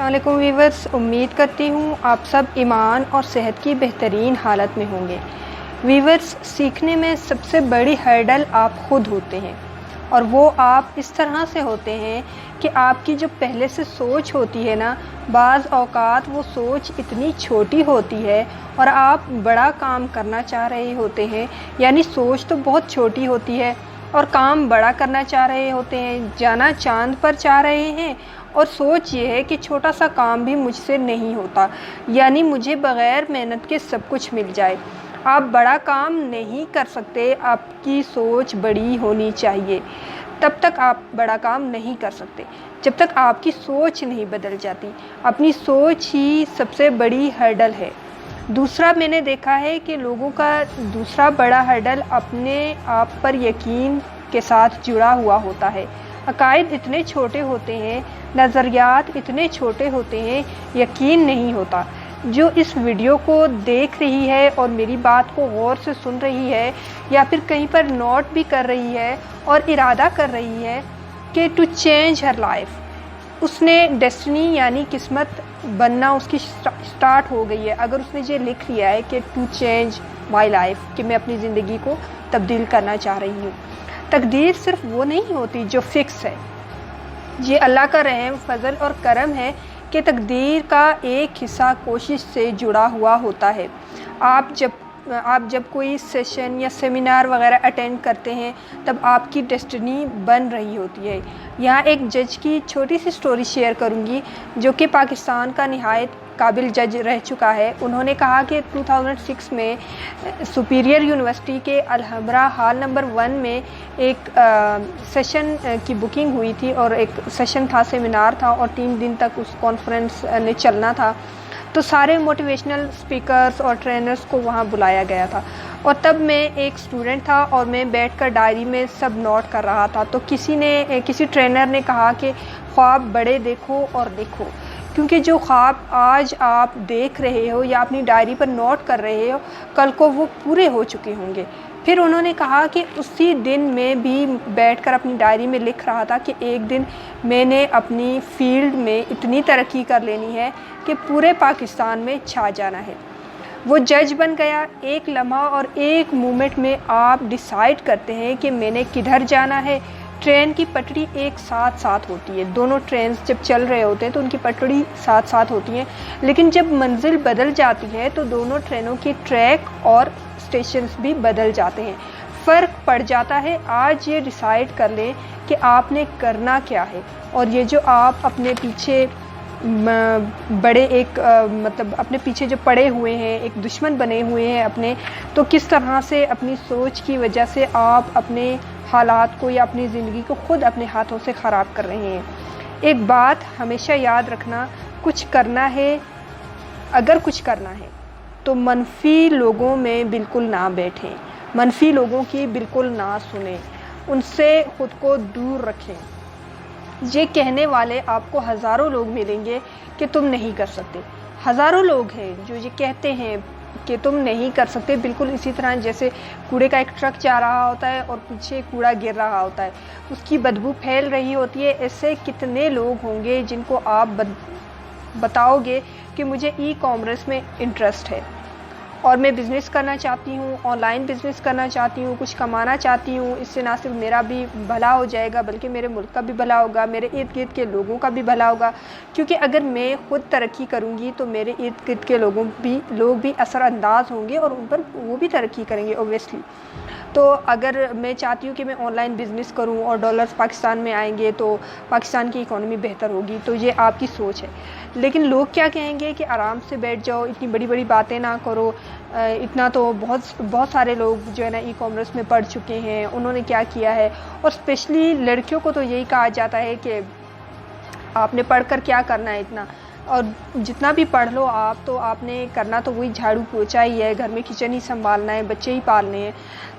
السلام علیکم ویورز، امید کرتی ہوں آپ سب ایمان اور صحت کی بہترین حالت میں ہوں گے۔ ویورز، سیکھنے میں سب سے بڑی ہرڈل آپ خود ہوتے ہیں، اور وہ آپ اس طرح سے ہوتے ہیں کہ آپ کی جو پہلے سے سوچ ہوتی ہے نا، بعض اوقات وہ سوچ اتنی چھوٹی ہوتی ہے اور آپ بڑا کام کرنا چاہ رہے ہوتے ہیں، یعنی سوچ تو بہت چھوٹی ہوتی ہے اور کام بڑا کرنا چاہ رہے ہوتے ہیں، جانا چاند پر چاہ رہے ہیں، اور سوچ یہ ہے کہ چھوٹا سا کام بھی مجھ سے نہیں ہوتا، یعنی مجھے بغیر محنت کے سب کچھ مل جائے۔ آپ بڑا کام نہیں کر سکتے، آپ کی سوچ بڑی ہونی چاہیے، تب تک آپ بڑا کام نہیں کر سکتے جب تک آپ کی سوچ نہیں بدل جاتی۔ اپنی سوچ ہی سب سے بڑی ہرڈل ہے۔ دوسرا، میں نے دیکھا ہے کہ لوگوں کا دوسرا بڑا ہرڈل اپنے آپ پر یقین کے ساتھ جڑا ہوا ہوتا ہے۔ عقائد اتنے چھوٹے ہوتے ہیں، نظریات اتنے چھوٹے ہوتے ہیں، یقین نہیں ہوتا۔ جو اس ویڈیو کو دیکھ رہی ہے اور میری بات کو غور سے سن رہی ہے، یا پھر کہیں پر نوٹ بھی کر رہی ہے اور ارادہ کر رہی ہے کہ ٹو چینج ہر لائف، اس نے ڈیسٹنی یعنی قسمت بننا اس کی سٹارٹ ہو گئی ہے۔ اگر اس نے یہ لکھ لیا ہے کہ ٹو چینج مائی لائف، کہ میں اپنی زندگی کو تبدیل کرنا چاہ رہی ہوں۔ تقدیر صرف وہ نہیں ہوتی جو فکس ہے، یہ اللہ کا رحم، فضل اور کرم ہے کہ تقدیر کا ایک حصہ کوشش سے جڑا ہوا ہوتا ہے۔ آپ جب کوئی سیشن یا سیمینار وغیرہ اٹینڈ کرتے ہیں، تب آپ کی ڈیسٹنی بن رہی ہوتی ہے۔ یہاں ایک جج کی چھوٹی سی سٹوری شیئر کروں گی، جو کہ پاکستان کا نہایت قابل جج رہ چکا ہے۔ انہوں نے کہا کہ 2006 میں سپیریئر یونیورسٹی کے الحمرا ہال نمبر 1 میں ایک سیشن کی بکنگ ہوئی تھی، اور ایک سیشن تھا، سیمینار تھا، اور 3 دن تک اس کانفرنس نے چلنا تھا۔ تو سارے موٹیویشنل سپیکرز اور ٹرینرز کو وہاں بلایا گیا تھا، اور تب میں ایک اسٹوڈنٹ تھا اور میں بیٹھ کر ڈائری میں سب نوٹ کر رہا تھا۔ تو کسی ٹرینر نے کہا کہ خواب بڑے دیکھو اور لکھو، کیونکہ جو خواب آج آپ دیکھ رہے ہو یا اپنی ڈائری پر نوٹ کر رہے ہو، کل کو وہ پورے ہو چکے ہوں گے۔ پھر انہوں نے کہا کہ اسی دن میں بھی بیٹھ کر اپنی ڈائری میں لکھ رہا تھا کہ ایک دن میں نے اپنی فیلڈ میں اتنی ترقی کر لینی ہے کہ پورے پاکستان میں چھا جانا ہے۔ وہ جج بن گیا۔ ایک لمحہ اور ایک مومنٹ میں آپ ڈیسائیڈ کرتے ہیں کہ میں نے کدھر جانا ہے۔ ٹرین کی پٹڑی ایک ساتھ ہوتی ہے، دونوں ٹرینز جب چل رہے ہوتے ہیں تو ان کی پٹڑی ساتھ ہوتی ہیں، لیکن جب منزل بدل جاتی ہے تو دونوں ٹرینوں کی ٹریک اور اسٹیشنز بھی بدل جاتے ہیں، فرق پڑ جاتا ہے۔ آج یہ ڈیسائیڈ کر لیں کہ آپ نے کرنا کیا ہے، اور یہ جو آپ اپنے پیچھے اپنے پیچھے جو پڑے ہوئے ہیں، ایک دشمن بنے ہوئے ہیں اپنے، تو کس طرح سے اپنی سوچ کی وجہ سے آپ اپنے حالات کو یا اپنی زندگی کو خود اپنے ہاتھوں سے خراب کر رہے ہیں۔ ایک بات ہمیشہ یاد رکھنا، اگر کچھ کرنا ہے تو منفی لوگوں میں بالکل نہ بیٹھیں، منفی لوگوں کی بالکل نہ سنیں، ان سے خود کو دور رکھیں۔ یہ کہنے والے آپ کو ہزاروں لوگ ملیں گے کہ تم نہیں کر سکتے، ہزاروں لوگ ہیں جو یہ کہتے ہیں کہ تم نہیں کر سکتے، بالکل اسی طرح جیسے کوڑے کا ایک ٹرک جا رہا ہوتا ہے اور پیچھے کوڑا گر رہا ہوتا ہے، اس کی بدبو پھیل رہی ہوتی ہے۔ ایسے کتنے لوگ ہوں گے جن کو آپ بتاؤ گے کہ مجھے ای کامرس میں انٹرسٹ ہے اور میں بزنس کرنا چاہتی ہوں، آن لائن بزنس کرنا چاہتی ہوں، کچھ کمانا چاہتی ہوں، اس سے نہ صرف میرا بھی بھلا ہو جائے گا بلکہ میرے ملک کا بھی بھلا ہوگا، میرے ارد گرد کے لوگوں کا بھی بھلا ہوگا، کیونکہ اگر میں خود ترقی کروں گی تو میرے ارد گرد کے لوگ بھی اثر انداز ہوں گے اور ان پر وہ بھی ترقی کریں گے اوبویسلی۔ تو اگر میں چاہتی ہوں کہ میں آن لائن بزنس کروں اور ڈالرز پاکستان میں آئیں گے تو پاکستان کی اکانومی بہتر ہوگی، تو یہ آپ کی سوچ ہے۔ لیکن لوگ کیا کہیں گے کہ آرام سے بیٹھ جاؤ، اتنی بڑی بڑی باتیں نہ کرو، اتنا تو بہت سارے لوگ جو ہے نا ای کامرس میں پڑھ چکے ہیں، انہوں نے کیا کیا ہے۔ اور اسپیشلی لڑکیوں کو تو یہی کہا جاتا ہے کہ آپ نے پڑھ کر کیا کرنا ہے اتنا، اور جتنا بھی پڑھ لو آپ نے کرنا تو وہی جھاڑو پوچھا ہی ہے، گھر میں کچن ہی سنبھالنا ہے، بچے ہی پالنے ہیں۔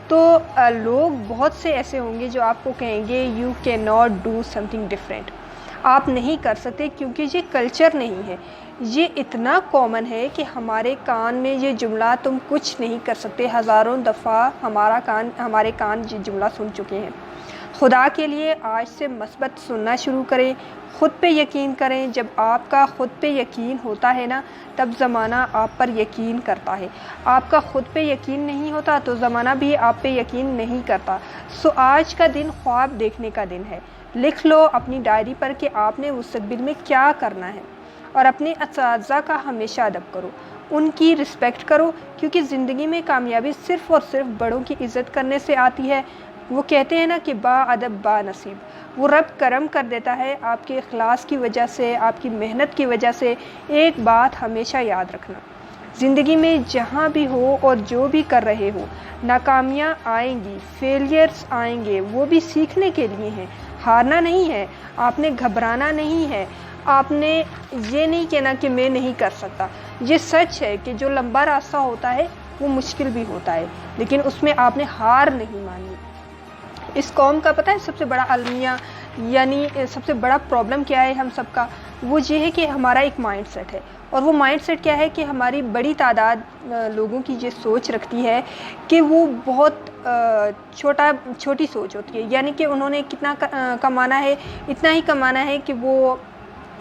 تو لوگ بہت سے ایسے ہوں گے جو آپ کو کہیں گے you can not do some thing different, آپ نہیں کر سکتے کیونکہ یہ کلچر نہیں ہے۔ یہ اتنا کامن ہے کہ ہمارے کان میں یہ جملہ تم کچھ نہیں کر سکتے ہزاروں دفعہ ہمارے کان یہ جملہ سن چکے ہیں۔ خدا کے لیے آج سے مثبت سننا شروع کریں، خود پہ یقین کریں۔ جب آپ کا خود پہ یقین ہوتا ہے نا، تب زمانہ آپ پر یقین کرتا ہے۔ آپ کا خود پہ یقین نہیں ہوتا تو زمانہ بھی آپ پہ یقین نہیں کرتا۔ آج کا دن خواب دیکھنے کا دن ہے۔ لکھ لو اپنی ڈائری پر کہ آپ نے مستقبل میں کیا کرنا ہے، اور اپنے اساتذہ کا ہمیشہ ادب کرو، ان کی رسپیکٹ کرو، کیونکہ زندگی میں کامیابی صرف اور صرف بڑوں کی عزت کرنے سے آتی ہے۔ وہ کہتے ہیں نا کہ با ادب با نصیب، وہ رب کرم کر دیتا ہے آپ کے اخلاص کی وجہ سے، آپ کی محنت کی وجہ سے۔ ایک بات ہمیشہ یاد رکھنا، زندگی میں جہاں بھی ہو اور جو بھی کر رہے ہو، ناکامیاں آئیں گی، فیلئرز آئیں گے، وہ بھی سیکھنے کے لیے ہیں۔ ہارنا نہیں ہے، آپ نے گھبرانا نہیں ہے، آپ نے یہ نہیں کہنا کہ میں نہیں کر سکتا۔ یہ سچ ہے کہ جو لمبا راستہ ہوتا ہے وہ مشکل بھی ہوتا ہے، لیکن اس میں آپ نے ہار نہیں مانی۔ اس قوم کا پتہ ہے سب سے بڑا المیہ، یعنی سب سے بڑا پرابلم کیا ہے ہم سب کا؟ وہ یہ ہے کہ ہمارا ایک مائنڈ سیٹ ہے، اور وہ مائنڈ سیٹ کیا ہے کہ ہماری بڑی تعداد لوگوں کی یہ سوچ رکھتی ہے کہ وہ بہت چھوٹی سوچ ہوتی ہے، یعنی کہ انہوں نے کتنا کمانا ہے، اتنا ہی کمانا ہے کہ وہ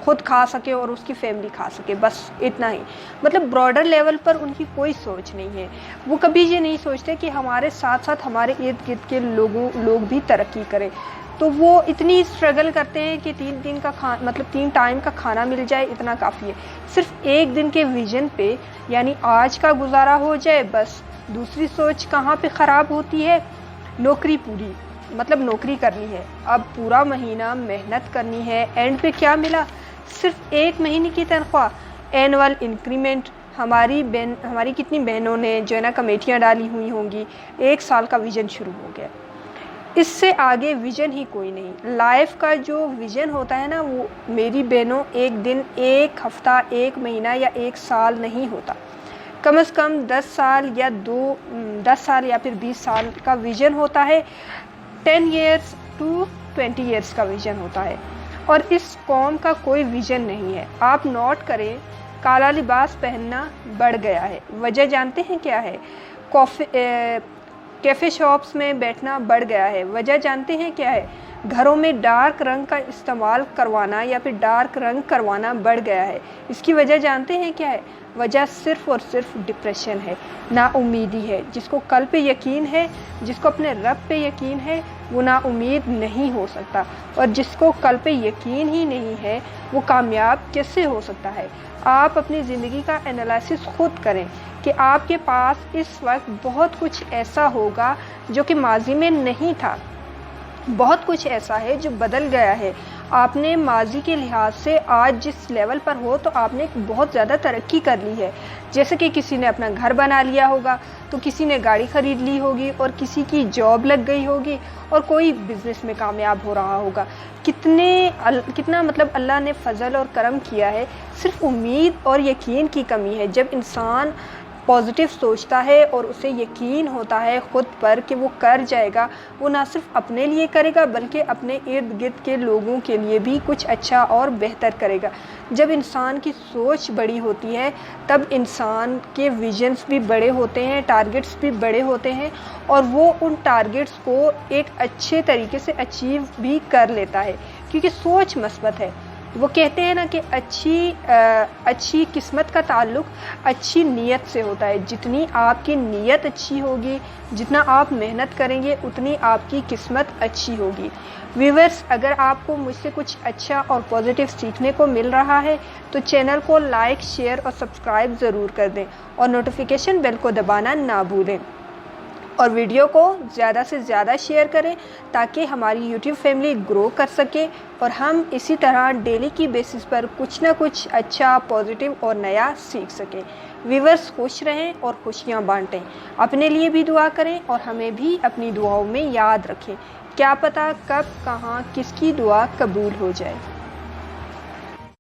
خود کھا سکے اور اس کی فیملی کھا سکے، بس اتنا ہی۔ مطلب براڈر لیول پر ان کی کوئی سوچ نہیں ہے۔ وہ کبھی یہ نہیں سوچتے کہ ہمارے ساتھ ساتھ ہمارے ارد گرد کے لوگ بھی ترقی کریں۔ تو وہ اتنی اسٹرگل کرتے ہیں کہ 3 ٹائم کا کھانا مل جائے، اتنا کافی ہے۔ صرف ایک دن کے ویژن پہ، یعنی آج کا گزارا ہو جائے بس۔ دوسری سوچ کہاں پہ خراب ہوتی ہے؟ نوکری پوری، مطلب نوکری کرنی ہے، اب پورا مہینہ محنت کرنی ہے، اینڈ پہ کیا ملا؟ صرف 1 مہینے کی تنخواہ، اینول انکریمنٹ۔ ہماری کتنی بہنوں نے جو ہے نا کمیٹیاں ڈالی ہوئی ہوں گی، 1 سال کا ویژن شروع ہو گیا، اس سے آگے ویژن ہی کوئی نہیں۔ لائف کا جو ویژن ہوتا ہے نا، وہ میری بہنوں 1 دن، 1 ہفتہ، 1 مہینہ یا 1 سال نہیں ہوتا، کم از کم 10 سال یا پھر 20 سال کا ویژن ہوتا ہے۔ 10 ایئرس ٹو 20 ایئرس کا ویژن ہوتا ہے، اور اس قوم کا کوئی ویژن نہیں ہے۔ آپ نوٹ کریں، کالا لباس پہننا بڑھ گیا ہے، وجہ جانتے ہیں کیا ہے؟ کیفے شاپس میں بیٹھنا بڑھ گیا ہے، وجہ جانتے ہیں کیا ہے؟ گھروں میں ڈارک رنگ کا استعمال کروانا یا پھر ڈارک رنگ کروانا بڑھ گیا ہے۔ اس کی وجہ جانتے ہیں کیا ہے؟ وجہ صرف اور صرف ڈپریشن ہے، نا امیدی ہے۔ جس کو کل پہ یقین ہے، جس کو اپنے رب پہ یقین ہے، وہ نا امید نہیں ہو سکتا، اور جس کو کل پہ یقین ہی نہیں ہے وہ کامیاب کیسے ہو سکتا ہے؟ آپ اپنی زندگی کا انالائسس خود کریں کہ آپ کے پاس اس وقت بہت کچھ ایسا ہوگا جو کہ ماضی میں نہیں تھا، بہت کچھ ایسا ہے جو بدل گیا ہے۔ آپ نے ماضی کے لحاظ سے آج جس لیول پر ہو تو آپ نے بہت زیادہ ترقی کر لی ہے۔ جیسے کہ کسی نے اپنا گھر بنا لیا ہوگا، تو کسی نے گاڑی خرید لی ہوگی، اور کسی کی جاب لگ گئی ہوگی، اور کوئی بزنس میں کامیاب ہو رہا ہوگا۔ کتنا مطلب اللہ نے فضل اور کرم کیا ہے۔ صرف امید اور یقین کی کمی ہے۔ جب انسان پازیٹیو سوچتا ہے اور اسے یقین ہوتا ہے خود پر کہ وہ کر جائے گا، وہ نہ صرف اپنے لیے کرے گا بلکہ اپنے ارد گرد کے لوگوں کے لیے بھی کچھ اچھا اور بہتر کرے گا۔ جب انسان کی سوچ بڑی ہوتی ہے تب انسان کے ویژنز بھی بڑے ہوتے ہیں، ٹارگٹس بھی بڑے ہوتے ہیں، اور وہ ان ٹارگٹس کو ایک اچھے طریقے سے اچیو بھی کر لیتا ہے، کیونکہ سوچ مثبت ہے۔ وہ کہتے ہیں نا کہ اچھی قسمت کا تعلق اچھی نیت سے ہوتا ہے۔ جتنی آپ کی نیت اچھی ہوگی، جتنا آپ محنت کریں گے، اتنی آپ کی قسمت اچھی ہوگی۔ ویورز، اگر آپ کو مجھ سے کچھ اچھا اور پازیٹیو سیکھنے کو مل رہا ہے تو چینل کو لائک، شیئر اور سبسکرائب ضرور کر دیں، اور نوٹیفیکیشن بیل کو دبانا نہ بھولیں، اور ویڈیو کو زیادہ سے زیادہ شیئر کریں تاکہ ہماری یوٹیوب فیملی گرو کر سکے، اور ہم اسی طرح ڈیلی کی بیسس پر کچھ نہ کچھ اچھا، پازیٹیو اور نیا سیکھ سکیں۔ ویورز، خوش رہیں اور خوشیاں بانٹیں، اپنے لیے بھی دعا کریں اور ہمیں بھی اپنی دعاؤں میں یاد رکھیں۔ کیا پتہ کب، کہاں، کس کی دعا قبول ہو جائے۔